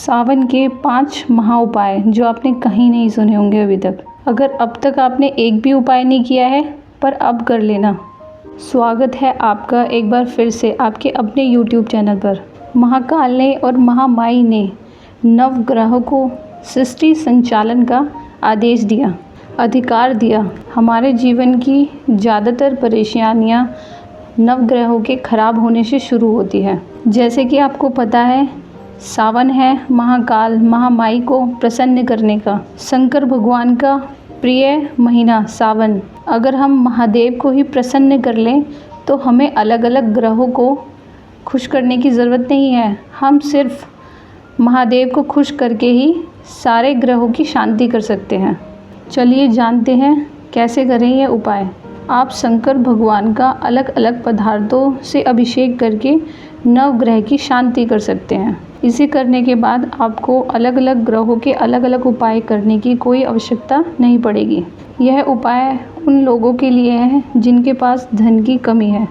सावन के 5 महा उपाय जो आपने कहीं नहीं सुने होंगे अभी तक। अगर अब तक आपने एक भी उपाय नहीं किया है, पर अब कर लेना। स्वागत है आपका एक बार फिर से आपके अपने YouTube चैनल पर। महाकाल ने और महामाई ने नवग्रहों को सृष्टि संचालन का आदेश दिया, अधिकार दिया। हमारे जीवन की ज़्यादातर परेशानियां नवग्रहों के खराब होने से शुरू होती है। जैसे कि आपको पता है, सावन है महाकाल महामाई को प्रसन्न करने का, शंकर भगवान का प्रिय महीना सावन। अगर हम महादेव को ही प्रसन्न कर लें तो हमें अलग अलग ग्रहों को खुश करने की ज़रूरत नहीं है। हम सिर्फ महादेव को खुश करके ही सारे ग्रहों की शांति कर सकते हैं। चलिए जानते हैं कैसे करें ये उपाय। आप शंकर भगवान का अलग अलग पदार्थों से अभिषेक करके नवग्रह की शांति कर सकते हैं। इसे करने के बाद आपको अलग अलग ग्रहों के अलग अलग उपाय करने की कोई आवश्यकता नहीं पड़ेगी। यह उपाय उन लोगों के लिए है जिनके पास धन की कमी है।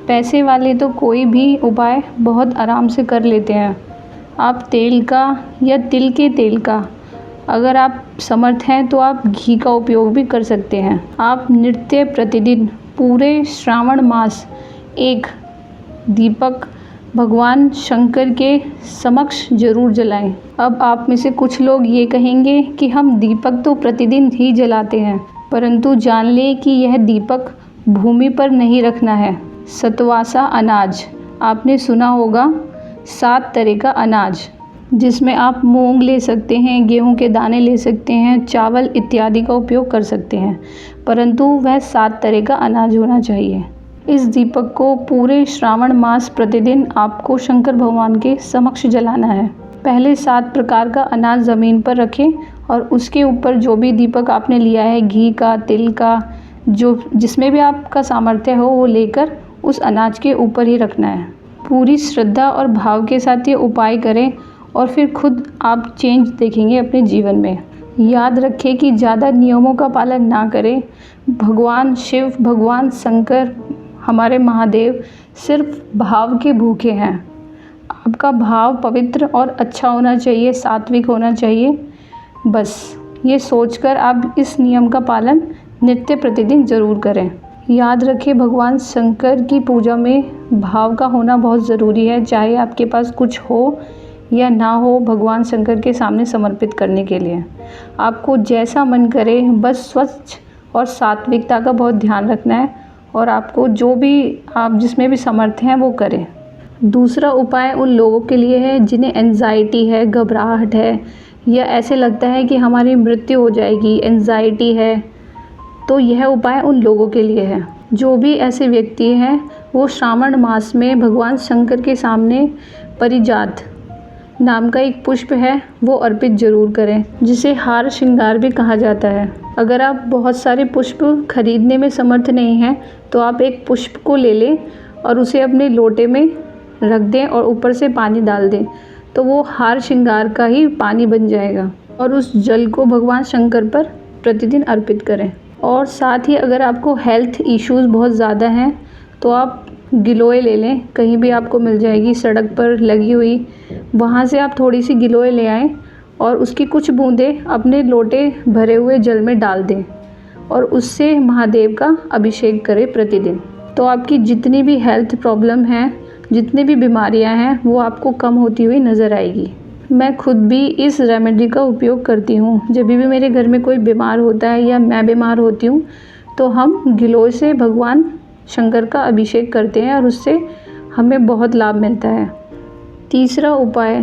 पैसे वाले तो कोई भी उपाय बहुत आराम से कर लेते हैं। आप तेल का या तिल के तेल का, अगर आप समर्थ हैं तो आप घी का उपयोग भी कर सकते हैं। आप नित्य प्रतिदिन पूरे श्रावण मास एक दीपक भगवान शंकर के समक्ष जरूर जलाएं। अब आप में से कुछ लोग ये कहेंगे कि हम दीपक तो प्रतिदिन ही जलाते हैं, परंतु जान लें कि यह दीपक भूमि पर नहीं रखना है। सतवासा अनाज, आपने सुना होगा 7 तरह का अनाज, जिसमें आप मूंग ले सकते हैं, गेहूं के दाने ले सकते हैं, चावल इत्यादि का उपयोग कर सकते हैं, परंतु वह 7 तरह का अनाज होना चाहिए। इस दीपक को पूरे श्रावण मास प्रतिदिन आपको शंकर भगवान के समक्ष जलाना है। पहले 7 प्रकार का अनाज ज़मीन पर रखें और उसके ऊपर जो भी दीपक आपने लिया है, घी का, तिल का, जो जिसमें भी आपका सामर्थ्य हो वो लेकर उस अनाज के ऊपर ही रखना है। पूरी श्रद्धा और भाव के साथ ये उपाय करें और फिर खुद आप चेंज देखेंगे अपने जीवन में। याद रखें कि ज़्यादा नियमों का पालन ना करें। भगवान शिव, भगवान शंकर, हमारे महादेव सिर्फ भाव के भूखे हैं। आपका भाव पवित्र और अच्छा होना चाहिए, सात्विक होना चाहिए। बस ये सोचकर आप इस नियम का पालन नित्य प्रतिदिन ज़रूर करें। याद रखें, भगवान शंकर की पूजा में भाव का होना बहुत ज़रूरी है। चाहे आपके पास कुछ हो या ना हो, भगवान शंकर के सामने समर्पित करने के लिए आपको जैसा मन करे, बस स्वच्छ और सात्विकता का बहुत ध्यान रखना है और आपको जो भी आप जिसमें भी समर्थ हैं वो करें। दूसरा उपाय उन लोगों के लिए है जिन्हें एंजाइटी है, घबराहट है, या ऐसे लगता है कि हमारी मृत्यु हो जाएगी, एंजाइटी है, तो यह उपाय उन लोगों के लिए है। जो भी ऐसे व्यक्ति हैं वो श्रावण मास में भगवान शंकर के सामने परिजात नाम का एक पुष्प है वो अर्पित जरूर करें, जिसे हार श्रृंगार भी कहा जाता है। अगर आप बहुत सारे पुष्प खरीदने में समर्थ नहीं हैं तो आप एक पुष्प को ले लें और उसे अपने लोटे में रख दें और ऊपर से पानी डाल दें, तो वो हार श्रृंगार का ही पानी बन जाएगा और उस जल को भगवान शंकर पर प्रतिदिन अर्पित करें। और साथ ही अगर आपको हेल्थ इश्यूज़ बहुत ज़्यादा हैं तो आप गिलोय ले लें, कहीं भी आपको मिल जाएगी सड़क पर लगी हुई, वहाँ से आप थोड़ी सी गिलोय ले आएँ और उसकी कुछ बूंदें अपने लोटे भरे हुए जल में डाल दें और उससे महादेव का अभिषेक करें प्रतिदिन। तो आपकी जितनी भी हेल्थ प्रॉब्लम हैं, जितनी भी बीमारियां हैं, वो आपको कम होती हुई नज़र आएगी। मैं खुद भी इस रेमेडी का उपयोग करती हूँ। जब भी मेरे घर में कोई बीमार होता है या मैं बीमार होती हूँ तो हम गिलोय से भगवान शंकर का अभिषेक करते हैं और उससे हमें बहुत लाभ मिलता है। तीसरा उपाय,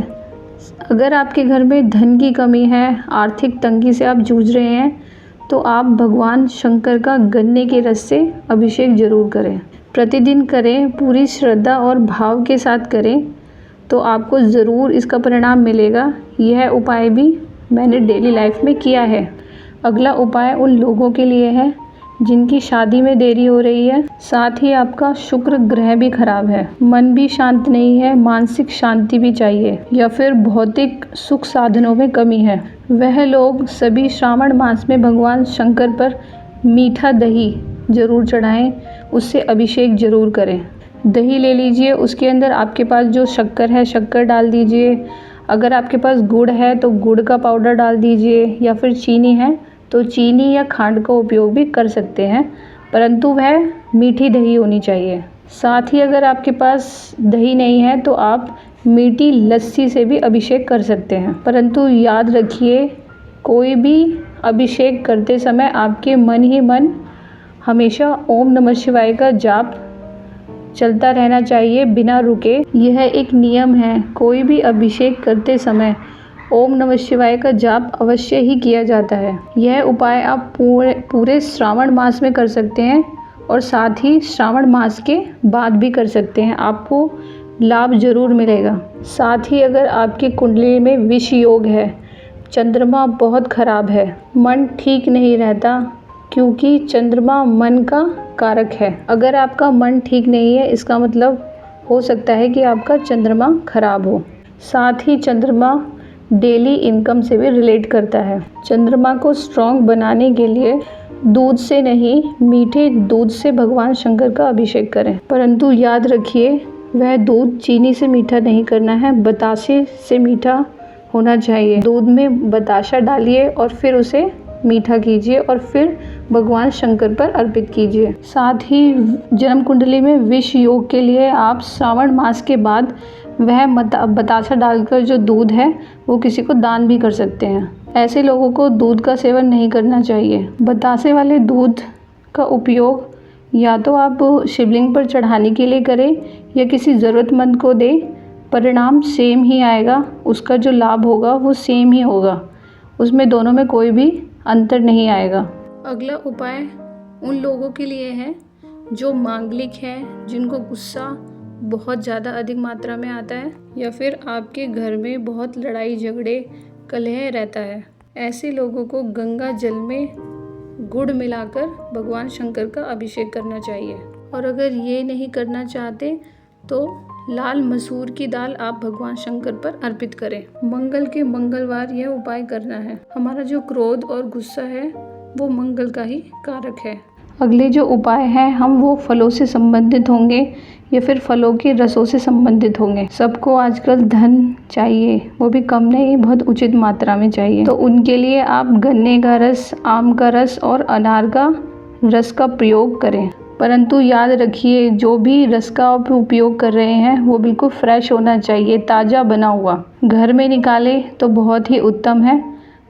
अगर आपके घर में धन की कमी है, आर्थिक तंगी से आप जूझ रहे हैं, तो आप भगवान शंकर का गन्ने के रस से अभिषेक जरूर करें। प्रतिदिन करें, पूरी श्रद्धा और भाव के साथ करें, तो आपको ज़रूर इसका परिणाम मिलेगा। यह उपाय भी मैंने डेली लाइफ में किया है। अगला उपाय उन लोगों के लिए है जिनकी शादी में देरी हो रही है, साथ ही आपका शुक्र ग्रह भी खराब है, मन भी शांत नहीं है, मानसिक शांति भी चाहिए, या फिर भौतिक सुख साधनों में कमी है। वह लोग सभी श्रावण मास में भगवान शंकर पर मीठा दही जरूर चढ़ाएं, उससे अभिषेक जरूर करें। दही ले लीजिए, उसके अंदर आपके पास जो शक्कर है शक्कर डाल दीजिए। अगर आपके पास गुड़ है तो गुड़ का पाउडर डाल दीजिए, या फिर चीनी है तो चीनी या खांड का उपयोग भी कर सकते हैं, परंतु वह मीठी दही होनी चाहिए। साथ ही अगर आपके पास दही नहीं है तो आप मीठी लस्सी से भी अभिषेक कर सकते हैं। परंतु याद रखिए, कोई भी अभिषेक करते समय आपके मन ही मन हमेशा ओम नमः शिवाय का जाप चलता रहना चाहिए बिना रुके। यह एक नियम है, कोई भी अभिषेक करते समय ओम नमः शिवाय का जाप अवश्य ही किया जाता है। यह उपाय आप पूरे श्रावण मास में कर सकते हैं और साथ ही श्रावण मास के बाद भी कर सकते हैं, आपको लाभ जरूर मिलेगा। साथ ही अगर आपकी कुंडली में विष योग है, चंद्रमा बहुत खराब है, मन ठीक नहीं रहता, क्योंकि चंद्रमा मन का कारक है। अगर आपका मन ठीक नहीं है, इसका मतलब हो सकता है कि आपका चंद्रमा खराब हो। साथ ही चंद्रमा डेली इनकम से भी रिलेट करता है। चंद्रमा को स्ट्रॉन्ग बनाने के लिए दूध से नहीं, मीठे दूध से भगवान शंकर का अभिषेक करें। परंतु याद रखिए, वह दूध चीनी से मीठा नहीं करना है, बतासे से मीठा होना चाहिए। दूध में बताशा डालिए और फिर उसे मीठा कीजिए और फिर भगवान शंकर पर अर्पित कीजिए। साथ ही जन्म कुंडली में विष योग के लिए आप श्रावण मास के बाद वह बताशा डालकर जो दूध है वो किसी को दान भी कर सकते हैं। ऐसे लोगों को दूध का सेवन नहीं करना चाहिए। बतासे वाले दूध का उपयोग या तो आप शिवलिंग पर चढ़ाने के लिए करें या किसी ज़रूरतमंद को दें, परिणाम सेम ही आएगा, उसका जो लाभ होगा वो सेम ही होगा, उसमें दोनों में कोई भी अंतर नहीं आएगा। अगला उपाय उन लोगों के लिए है जो मांगलिक हैं, जिनको गुस्सा बहुत ज़्यादा अधिक मात्रा में आता है या फिर आपके घर में बहुत लड़ाई झगड़े कलह रहता है। ऐसे लोगों को गंगा जल में गुड़ मिलाकर भगवान शंकर का अभिषेक करना चाहिए। और अगर ये नहीं करना चाहते तो लाल मसूर की दाल आप भगवान शंकर पर अर्पित करें। मंगल के मंगलवार यह उपाय करना है। हमारा जो क्रोध और गुस्सा है वो मंगल का ही कारक है। अगले जो उपाय हैं हम वो फलों से संबंधित होंगे या फिर फलों के रसों से संबंधित होंगे। सबको आजकल धन चाहिए, वो भी कम नहीं, बहुत उचित मात्रा में चाहिए। तो उनके लिए आप गन्ने का रस, आम का रस और अनार का रस का प्रयोग करें। परंतु याद रखिए, जो भी रस का आप उपयोग कर रहे हैं वो बिल्कुल फ्रेश होना चाहिए, ताज़ा बना हुआ। घर में निकाले तो बहुत ही उत्तम है,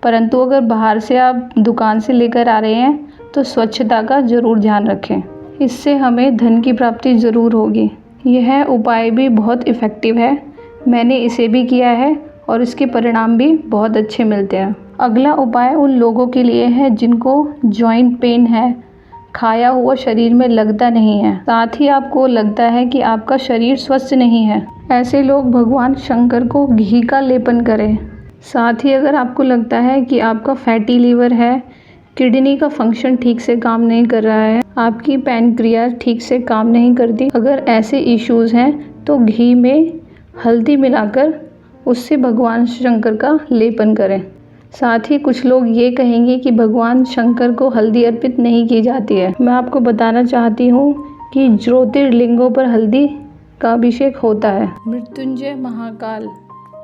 परंतु अगर बाहर से आप दुकान से लेकर आ रहे हैं तो स्वच्छता का ज़रूर ध्यान रखें। इससे हमें धन की प्राप्ति ज़रूर होगी। यह उपाय भी बहुत इफ़ेक्टिव है, मैंने इसे भी किया है और इसके परिणाम भी बहुत अच्छे मिलते हैं। अगला उपाय उन लोगों के लिए है जिनको जॉइंट पेन है, खाया हुआ शरीर में लगता नहीं है, साथ ही आपको लगता है कि आपका शरीर स्वस्थ नहीं है। ऐसे लोग भगवान शंकर को घी का लेपन करें। साथ ही अगर आपको लगता है कि आपका फैटी लीवर है, किडनी का फंक्शन ठीक से काम नहीं कर रहा है, आपकी पैनक्रियाज ठीक से काम नहीं करती, अगर ऐसे इश्यूज़ हैं तो घी में हल्दी मिलाकर उससे भगवान शंकर का लेपन करें। साथ ही कुछ लोग ये कहेंगे कि भगवान शंकर को हल्दी अर्पित नहीं की जाती है। मैं आपको बताना चाहती हूँ कि ज्योतिर्लिंगों पर हल्दी का अभिषेक होता है। मृत्युंजय महाकाल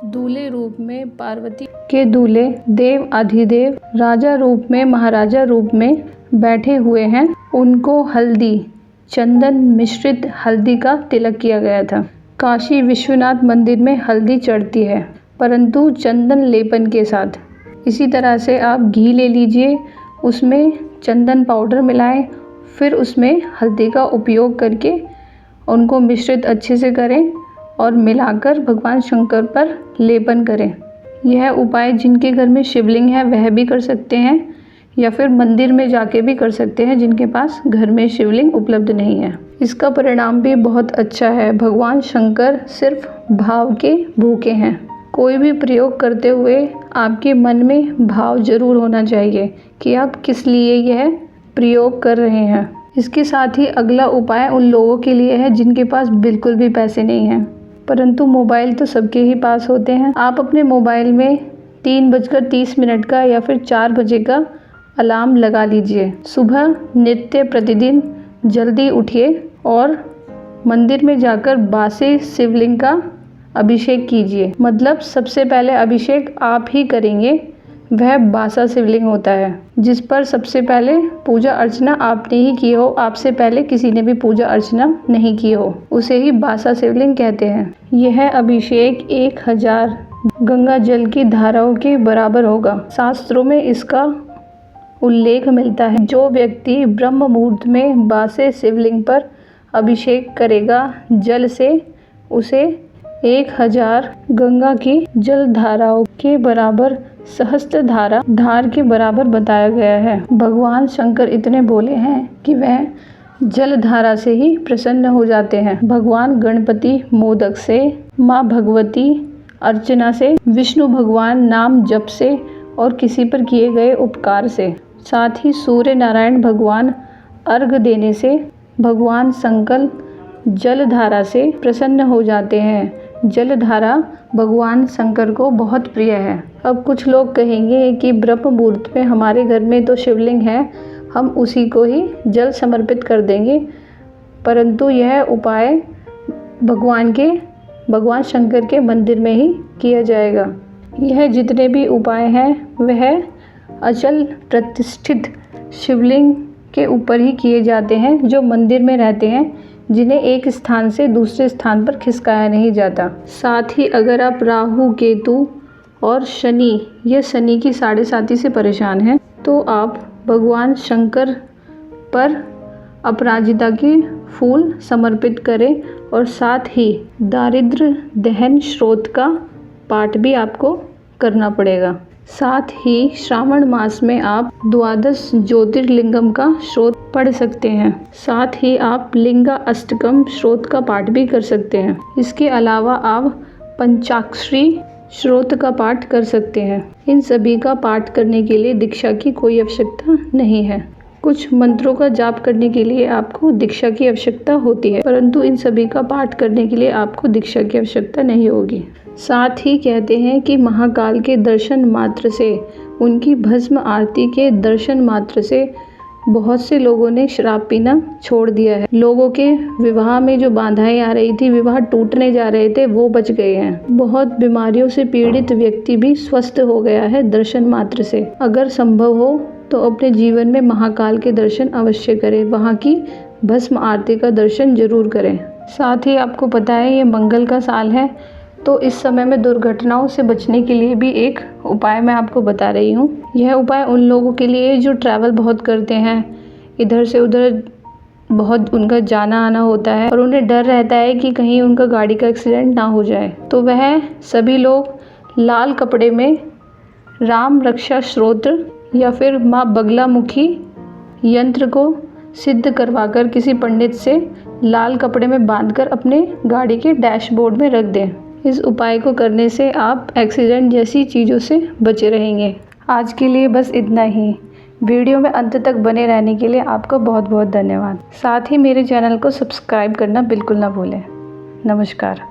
दूल्हे रूप में, पार्वती के दूल्हे, देव अधिदेव राजा रूप में, महाराजा रूप में बैठे हुए हैं, उनको हल्दी, चंदन मिश्रित हल्दी का तिलक किया गया था। काशी विश्वनाथ मंदिर में हल्दी चढ़ती है, परंतु चंदन लेपन के साथ। इसी तरह से आप घी ले लीजिए, उसमें चंदन पाउडर मिलाएं, फिर उसमें हल्दी का उपयोग करके उनको मिश्रित अच्छे से करें और मिलाकर भगवान शंकर पर लेपन करें। यह उपाय जिनके घर में शिवलिंग है वह भी कर सकते हैं या फिर मंदिर में जाके भी कर सकते हैं जिनके पास घर में शिवलिंग उपलब्ध नहीं है। इसका परिणाम भी बहुत अच्छा है। भगवान शंकर सिर्फ भाव के भूखे हैं। कोई भी प्रयोग करते हुए आपके मन में भाव जरूर होना चाहिए कि आप किस लिए यह प्रयोग कर रहे हैं। इसके साथ ही अगला उपाय उन लोगों के लिए है जिनके पास बिल्कुल भी पैसे नहीं हैं, परंतु मोबाइल तो सबके ही पास होते हैं। आप अपने मोबाइल में 3:30 का या फिर 4 बजे का अलार्म लगा लीजिए। सुबह नित्य प्रतिदिन जल्दी उठिए और मंदिर में जाकर बासे शिवलिंग का अभिषेक कीजिए। मतलब सबसे पहले अभिषेक आप ही करेंगे। वह बासा शिवलिंग होता है जिस पर सबसे पहले पूजा अर्चना आपने ही की हो, आपसे पहले किसी ने भी पूजा अर्चना नहीं की हो, उसे ही बासा शिवलिंग कहते हैं। यह अभिषेक 1000 गंगा जल की धाराओं के बराबर होगा। शास्त्रों में इसका उल्लेख मिलता है। जो व्यक्ति ब्रह्म मुहूर्त में बासे शिवलिंग पर अभिषेक करेगा जल से, उसे 1000 गंगा की जल धाराओं के बराबर सहस्त्र धार के बराबर बताया गया है। भगवान शंकर इतने भोले हैं कि वह जल धारा से ही प्रसन्न हो जाते हैं। भगवान गणपति मोदक से, माँ भगवती अर्चना से, विष्णु भगवान नाम जप से और किसी पर किए गए उपकार से, साथ ही सूर्य नारायण भगवान अर्घ देने से भगवान शंकर जल धारा से प्रसन्न हो जाते हैं। जल धारा भगवान शंकर को बहुत प्रिय है। अब कुछ लोग कहेंगे कि ब्रह्म मुहूर्त में हमारे घर में तो शिवलिंग है, हम उसी को ही जल समर्पित कर देंगे, परंतु यह उपाय भगवान शंकर के मंदिर में ही किया जाएगा। यह जितने भी उपाय हैं वह अचल प्रतिष्ठित शिवलिंग के ऊपर ही किए जाते हैं, जो मंदिर में रहते हैं, जिन्हें एक स्थान से दूसरे स्थान पर खिसकाया नहीं जाता। साथ ही अगर आप राहु, केतु और शनि या शनि की 7.5 से परेशान हैं, तो आप भगवान शंकर पर अपराजिता की फूल समर्पित करें और साथ ही दारिद्र्य दहन स्रोत का पाठ भी आपको करना पड़ेगा। साथ ही श्रावण मास में आप 12 ज्योतिर्लिंगम का स्रोत पढ़ सकते हैं। साथ ही आप लिंगा अष्टकम स्रोत का पाठ भी कर सकते हैं। इसके अलावा आप पंचाक्षरी स्रोत का पाठ कर सकते हैं। इन सभी का पाठ करने के लिए दीक्षा की कोई आवश्यकता नहीं है। कुछ मंत्रों का जाप करने के लिए आपको दीक्षा की आवश्यकता होती है, परंतु इन सभी का पाठ करने के लिए आपको दीक्षा की आवश्यकता नहीं होगी। साथ ही कहते हैं कि महाकाल के दर्शन मात्र से, उनकी भस्म आरती के दर्शन मात्र से बहुत से लोगों ने शराब पीना छोड़ दिया है। लोगों के विवाह में जो बाधाएं आ रही थी, विवाह टूटने जा रहे थे, वो बच गए हैं। बहुत बीमारियों से पीड़ित व्यक्ति भी स्वस्थ हो गया है दर्शन मात्र से। अगर संभव हो तो अपने जीवन में महाकाल के दर्शन अवश्य करें, वहाँ की भस्म आरती का दर्शन जरूर करें। साथ ही आपको पता है ये मंगल का साल है, तो इस समय में दुर्घटनाओं से बचने के लिए भी एक उपाय मैं आपको बता रही हूँ। यह उपाय उन लोगों के लिए जो ट्रैवल बहुत करते हैं, इधर से उधर बहुत उनका जाना आना होता है और उन्हें डर रहता है कि कहीं उनका गाड़ी का एक्सीडेंट ना हो जाए, तो वह सभी लोग लाल कपड़े में राम रक्षा स्तोत्र या फिर माँ बगलामुखी यंत्र को सिद्ध करवाकर किसी पंडित से लाल कपड़े में बांधकर अपने गाड़ी के डैशबोर्ड में रख दें। इस उपाय को करने से आप एक्सीडेंट जैसी चीज़ों से बचे रहेंगे। आज के लिए बस इतना ही। वीडियो में अंत तक बने रहने के लिए आपका बहुत बहुत धन्यवाद। साथ ही मेरे चैनल को सब्सक्राइब करना बिल्कुल ना भूलें। नमस्कार।